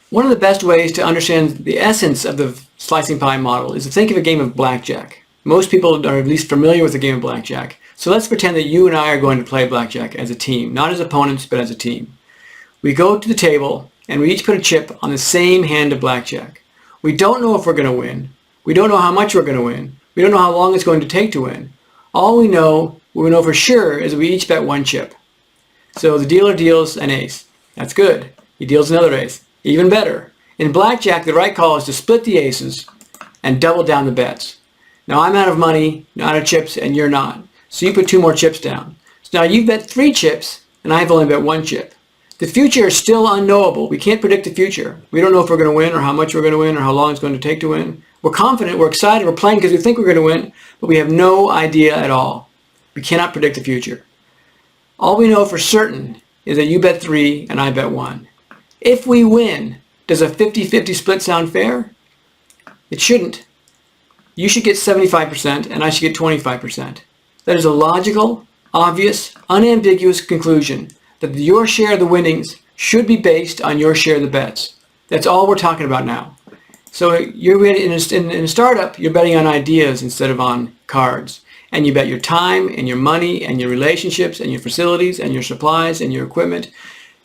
One of the best ways to understand the essence of the slicing pie model is to think of a game of blackjack. Most people are at least familiar with the game of blackjack. So let's pretend that you and I are going to play blackjack as a team, not as opponents, but as a team. We go to the table and we each put a chip on the same hand of blackjack. We don't know if we're going to win. We don't know how much we're going to win. We don't know how long it's going to take to win. All we know for sure is that we each bet one chip. So the dealer deals an ace. That's good. He deals another ace. Even better. In blackjack, the right call is to split the aces and double down the bets. Now I'm out of money, out of chips, and you're not. So you put 2 more chips down. So now you've bet 3 chips, and I've only bet 1 chip. The future is still unknowable. We can't predict the future. We don't know if we're going to win or how much we're going to win or how long it's going to take to win. We're confident, we're excited, we're playing because we think we're going to win, but we have no idea at all. We cannot predict the future. All we know for certain is that you bet 3 and I bet 1. If we win, does a 50-50 split sound fair? It shouldn't. You should get 75% and I should get 25%. That is a logical, obvious, unambiguous conclusion that your share of the winnings should be based on your share of the bets. That's all we're talking about now. So you're in a startup, you're betting on ideas instead of on cards. And you bet your time and your money and your relationships and your facilities and your supplies and your equipment.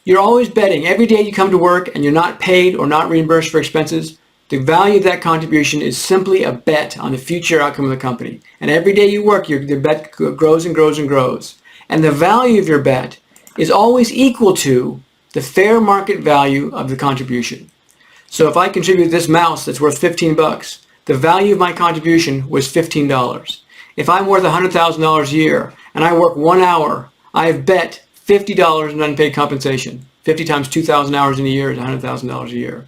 You're always betting. Every day you come to work and you're not paid or not reimbursed for expenses, the value of that contribution is simply a bet on the future outcome of the company. And every day you work, your bet grows and grows and grows. And the value of your bet is always equal to the fair market value of the contribution. So if I contribute this mouse that's worth 15 bucks, the value of my contribution was $15. If I'm worth $100,000 a year and I work 1 hour, I have bet $50 in unpaid compensation. 50 times 2,000 hours in a year is $100,000 a year.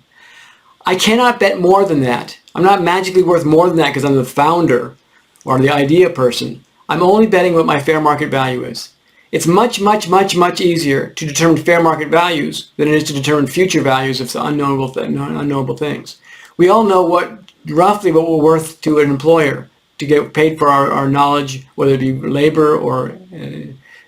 I cannot bet more than that. I'm not magically worth more than that because I'm the founder or the idea person. I'm only betting what my fair market value is. It's much, much, much, much easier to determine fair market values than it is to determine future values of unknowable things. We all know roughly what we're worth to an employer to get paid for our knowledge, whether it be labor or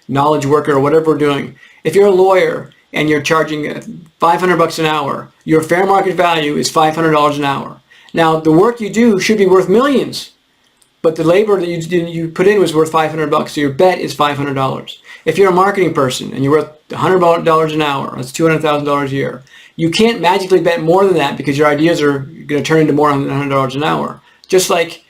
knowledge worker or whatever we're doing. If you're a lawyer and you're charging 500 bucks an hour, your fair market value is $500 an hour. Now, the work you do should be worth millions, but the labor that you put in was worth 500 bucks, so your bet is $500. If you're a marketing person and you're worth $100 an hour, that's $200,000 a year, you can't magically bet more than that because your ideas are going to turn into more than $100 an hour. Just like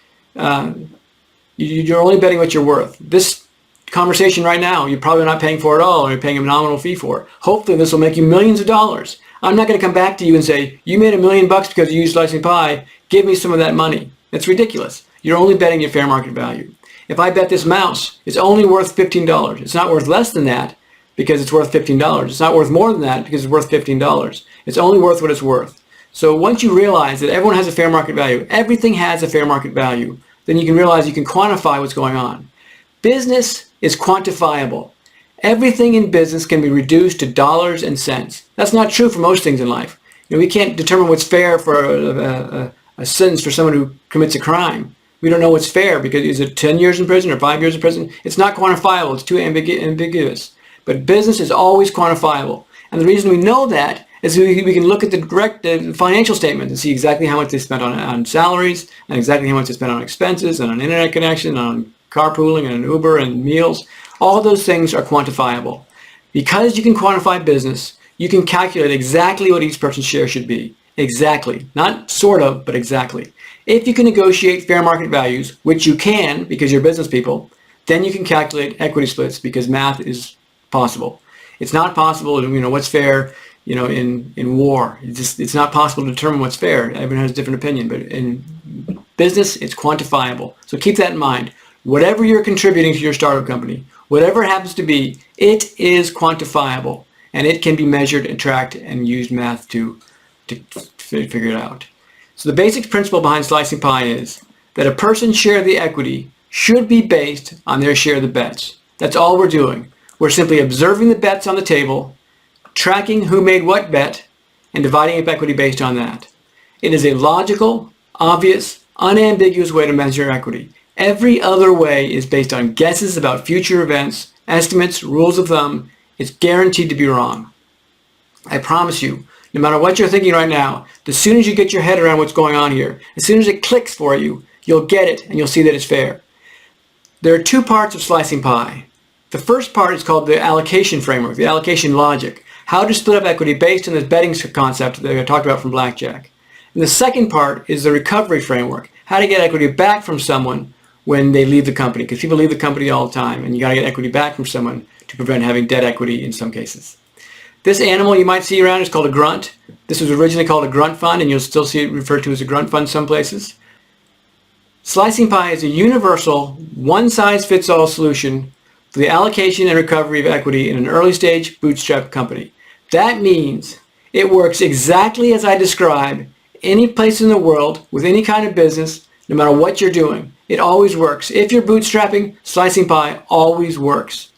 you're only betting what you're worth. This conversation right now, you're probably not paying for it all, or you're paying a nominal fee for it. Hopefully this will make you millions of dollars. I'm not going to come back to you and say, you made $1 million because you used Slicing Pie, give me some of that money. That's ridiculous. You're only betting your fair market value. If I bet this mouse, it's only worth $15. It's not worth less than that because it's worth $15. It's not worth more than that because it's worth $15. It's only worth what it's worth. So once you realize that everyone has a fair market value, everything has a fair market value, then you can realize you can quantify what's going on. Business is quantifiable. Everything in business can be reduced to dollars and cents. That's not true for most things in life. We can't determine what's fair for a sentence for someone who commits a crime. We don't know what's fair because is it 10 years in prison or 5 years in prison? It's not quantifiable. It's too ambiguous. But business is always quantifiable. And the reason we know that is we can look at the financial statement and see exactly how much they spent on salaries and exactly how much they spent on expenses and on internet connection, on carpooling and Uber and meals. All those things are quantifiable. Because you can quantify business, you can calculate exactly what each person's share should be. Exactly. Not sort of, but exactly. If you can negotiate fair market values, which you can because you're business people, then you can calculate equity splits because math is possible. It's not possible to, what's fair, in war. It's not possible to determine what's fair. Everyone has a different opinion, but in business, it's quantifiable. So keep that in mind. Whatever you're contributing to your startup company, whatever it happens to be, it is quantifiable, and it can be measured and tracked and used math to figure it out. So the basic principle behind Slicing Pie is that a person's share of the equity should be based on their share of the bets. That's all we're doing. We're simply observing the bets on the table, tracking who made what bet, and dividing up equity based on that. It is a logical, obvious, unambiguous way to measure equity. Every other way is based on guesses about future events, estimates, rules of thumb. It's guaranteed to be wrong. I promise you, no matter what you're thinking right now, as soon as you get your head around what's going on here, as soon as it clicks for you, you'll get it and you'll see that it's fair. There are two parts of slicing pie. The first part is called the allocation framework, the allocation logic. How to split up equity based on this betting concept that I talked about from Blackjack. And the second part is the recovery framework. How to get equity back from someone when they leave the company. Because people leave the company all the time and you got to get equity back from someone to prevent having dead equity in some cases. This animal you might see around is called a grunt. This was originally called a grunt fund and you'll still see it referred to as a grunt fund some places. Slicing pie is a universal, one-size-fits-all solution for the allocation and recovery of equity in an early-stage bootstrap company. That means it works exactly as I described any place in the world with any kind of business, no matter what you're doing. It always works. If you're bootstrapping, slicing pie always works.